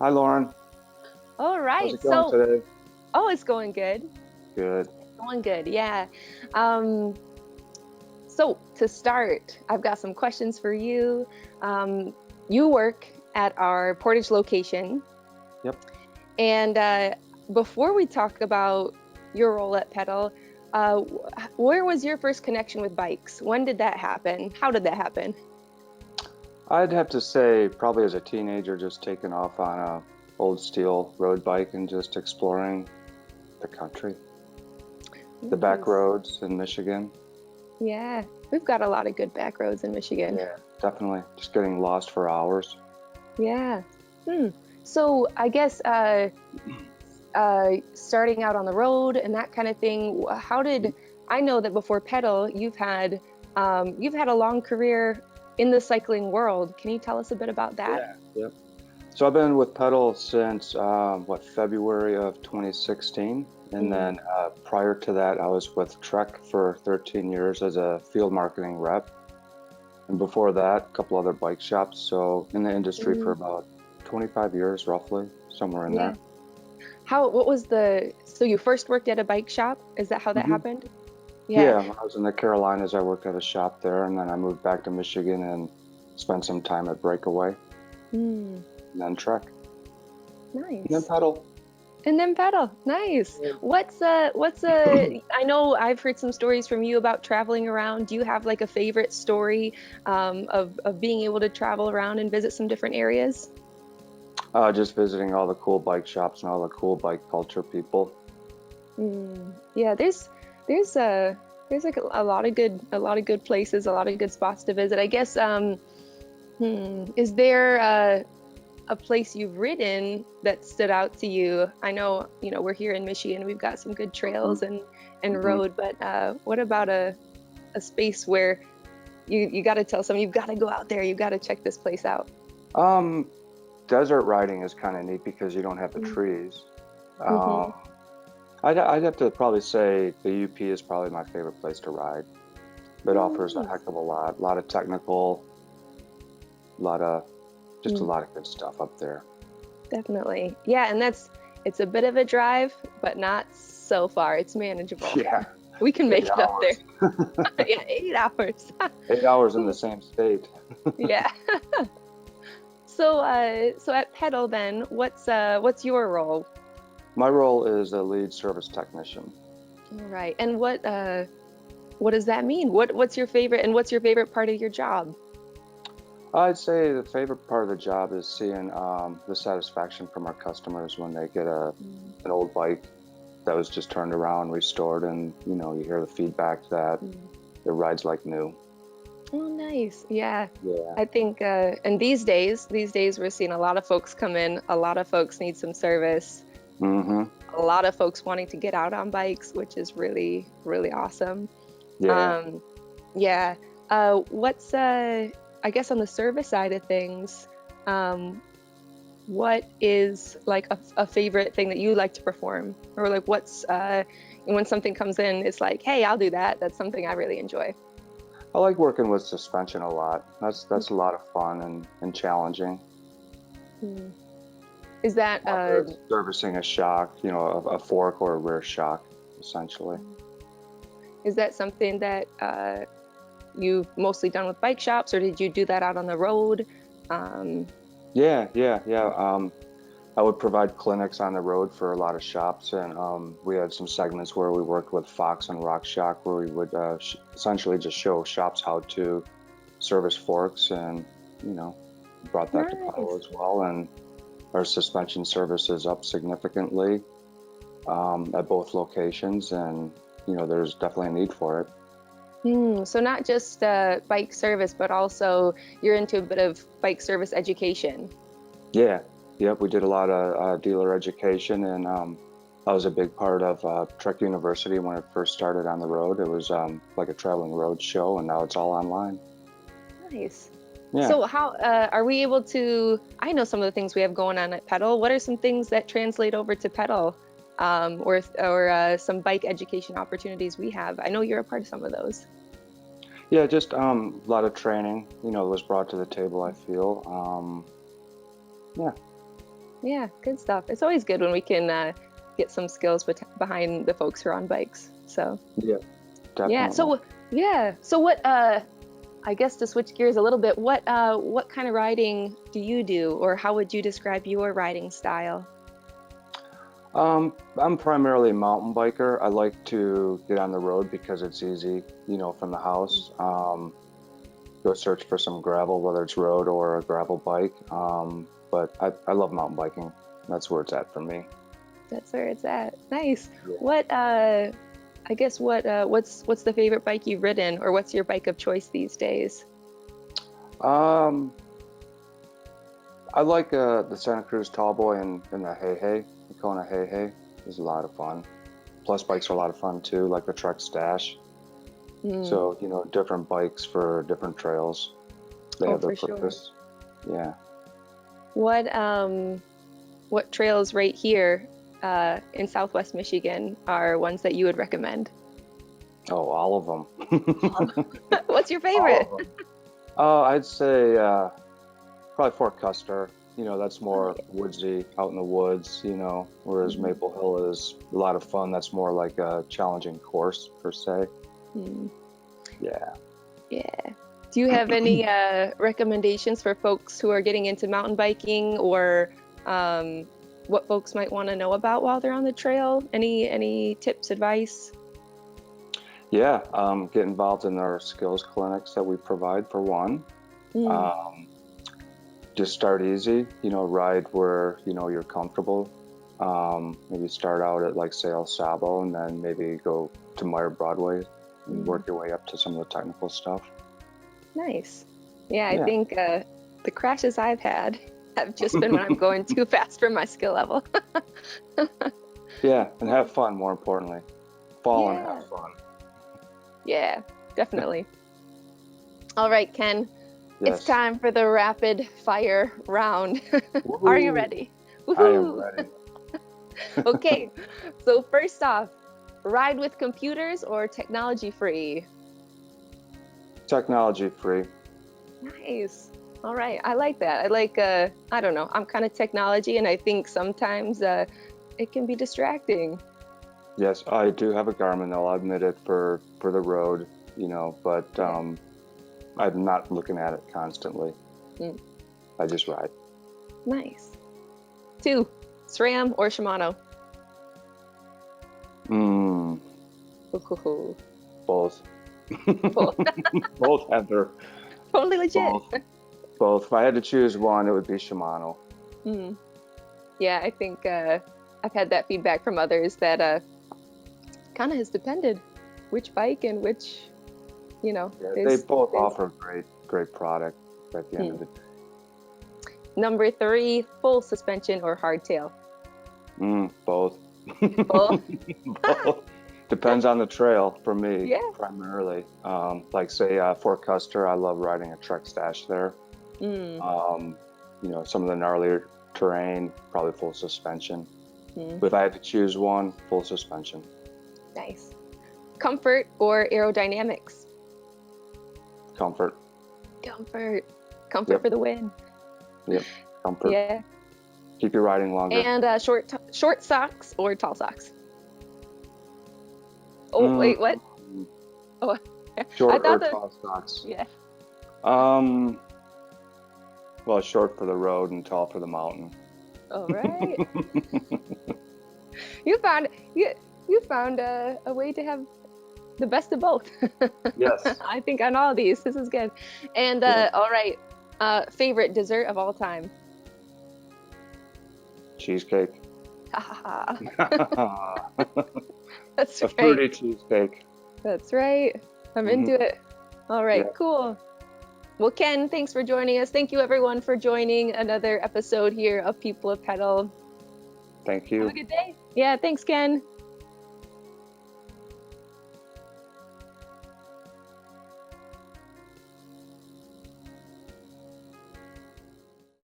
Hi, Lauren. All How's right. it going today? It's going good. Good. Going good. Yeah. Um, so to start, I've got some questions for you. Um, you work at our Portage location, Yep. and before we talk about your role at Pedal, where was your first connection with bikes? When did that happen? How did that happen? I'd have to say probably as a teenager, just taking off on a old steel road bike and just exploring the country, the back Nice. roads in Michigan. Yeah, we've got a lot of good back roads in Michigan. Yeah, definitely. Just getting lost for hours. Yeah. Hmm. So I guess starting out on the road and that kind of thing. How did I know that before pedal, you've had a long career in the cycling world. Can you tell us a bit about that? Yeah. Yep. So I've been with Pedal since February of 2016, and Mm. then prior to that, I was with Trek for 13 years as a field marketing rep. And before that, a couple other bike shops. So in the industry for Mm. about 25 years, roughly, somewhere in Yeah. there. What was so you first worked at a bike shop? Is that how that hmm happened? Yeah. Yeah, when I was in the Carolinas, I worked at a shop there, and then I moved back to Michigan and spent some time at Breakaway, Mm. and then Trek, and then Nice. Pedal. And then pedal. Nice. Yeah. I know I've heard some stories from you about traveling around. Do you have like a favorite story of being able to travel around and visit some different areas? Just visiting all the cool bike shops and all the cool bike culture people. Yeah, there's there's like a lot of good places, a lot of good spots to visit. I guess is there a place you've ridden that stood out to you? I know, we're here in Michigan, we've got some good hmm trails and hmm road, but what about a space where you got to tell someone you've got to go out there, you've got to check this place out? Um, Desert riding is kind of neat because you don't have the Mm. trees. Mm-hmm. Um, I'd have to probably say the UP is probably my favorite place to ride. It Oh, offers a nice. heck of a lot of technical, lot of just a Mm, lot of good stuff up there. definitely. Yeah, and it's a bit of a drive, but not so far. It's manageable. Yeah, We can make eight it up there. hours. Yeah, 8 hours. 8 hours in the same state. Yeah. So at Pedal then, what's your role? My role is a lead service technician. All right. And what does that mean? What's your favorite part of your job? I'd say the favorite part of the job is seeing the satisfaction from our customers when they get Mm, an old bike that was just turned around, restored, and you hear the feedback that mm. it rides like new. Oh, nice. Yeah. Yeah. I think and these days we're seeing a lot of folks come in, a lot of folks need some service, Mm-hmm. a lot of folks wanting to get out on bikes, which is really, really awesome. Yeah. Um, yeah. What's I guess on the service side of things, um, what is like a favorite thing that you like to perform? Or like what's when something comes in, it's like, hey, I'll do that. That's something I really enjoy. I like working with suspension a lot. That's a lot of fun and challenging. Mhm. Is that Whether it's servicing a shock, a fork or a rear shock, essentially. something that you've mostly done with bike shops, or did you do that out on the road? Um, Yeah. I would provide clinics on the road for a lot of shops, and we had some segments where we worked with Fox and Rock Shock, where we would essentially just show shops how to service forks, and you know, brought that to Pedal nice. as well. And our suspension service is up significantly at both locations, and there's definitely a need for it. So not just bike service, but also you're into a bit of bike service education. Yeah, yep. We did a lot of dealer education, and I was a big part of Trek University when it first started on the road. It was like a traveling road show, and now it's all online. Nice. Yeah. So how are we able to? I know some of the things we have going on at Pedal. What are some things that translate over to Pedal, or some bike education opportunities we have? I know you're a part of some of those. Yeah, just a lot of training, was brought to the table, I feel. Yeah. Yeah, good stuff. It's always good when we can get some skills behind the folks who are on bikes. So Yeah, yeah. definitely. So yeah. So what? I guess to switch gears a little bit, what kind of riding do you do, or how would you describe your riding style? I'm primarily a mountain biker. I like to get on the road because it's easy, from the house. Go search for some gravel, whether it's road or a gravel bike. But I love mountain biking. That's where it's at for me. That's where it's at. Nice. Yeah. What I guess what's the favorite bike you've ridden, or what's your bike of choice these days? Um, I like the Santa Cruz Tallboy and the Hey Hey, the Kona Hey Hey is a lot of fun. Plus bikes are a lot of fun too, like the Trek Stash. Mm. So, different bikes for different trails. They Oh, have their for sure. purpose. Yeah. What what trails right here in Southwest Michigan are ones that you would recommend? Oh, all of them. What's your All favorite? of them. I'd say probably Fort Custer. That's Oh, more woodsy, out in the woods, whereas yeah. Maple Hill is a lot of fun. That's more like a challenging course per se. Mm. Yeah. Yeah. Do you have any recommendations for folks who are getting into mountain biking, or um, what folks might want to know about while they're on the trail? Any tips, advice? Yeah. Get involved in our skills clinics that we provide for one. Mm, Um, just start easy, ride where, you're comfortable. Maybe start out at like say El Sabo and then maybe go to Meyer Broadway and mm. work your way up to some of the technical stuff. Nice. Yeah, I Yeah. think the crashes I've had have just been when I'm going too fast for my skill level. Yeah, and have fun, more importantly. Fall and have Yeah, fun. yeah, definitely. All right, Ken, it's Yes. time for the rapid fire round. Are you Woohoo! ready? I am Woohoo! ready. Okay, so first off, ride with computers or technology free? Technology free. Nice. All right, I like that. I don't know, I'm kind of technology, and I think sometimes it can be distracting. Yes, I do have a Garmin, though. I'll admit it for the road, but Yeah. I'm not looking at it constantly. Mm, I just ride. nice. Two, SRAM or Shimano? Mm, Ooh, both. both. Both have their Totally legit. both. Both. If I had to choose one, it would be Shimano. Mm. Yeah, I think I've had that feedback from others that kind of has depended which bike and which, Yeah, they there's both there's offer great product at the end hmm. of the day. Number three, full suspension or hardtail? Both. Full. Both. Depends on the trail for me, Yeah. primarily. Like say Fort Custer, I love riding a Trek Stash there. Mm, Um, some of the gnarlier terrain, probably full suspension. mm, But if I had to choose one, full suspension. nice. Comfort or aerodynamics? Comfort. Comfort. Comfort Yep, for the win. yep. Comfort. Yeah. Keep you riding longer. And short socks or tall socks? Oh, Mm, wait, what? Oh, I short or thought that. tall socks? Yeah. Um, well, short for the road and tall for the mountain. All right. You found you you found a way to have the best of both. Yes. I think on all these, this is good. And Yeah. all right, favorite dessert of all time. Cheesecake. That's A right. fruity cheesecake. That's right. I'm Hmm. into it. All right, Yeah. cool. Well, Ken, thanks for joining us. Thank you everyone for joining another episode here of People of Pedal. Thank Have a you. good day. Yeah, thanks, Ken.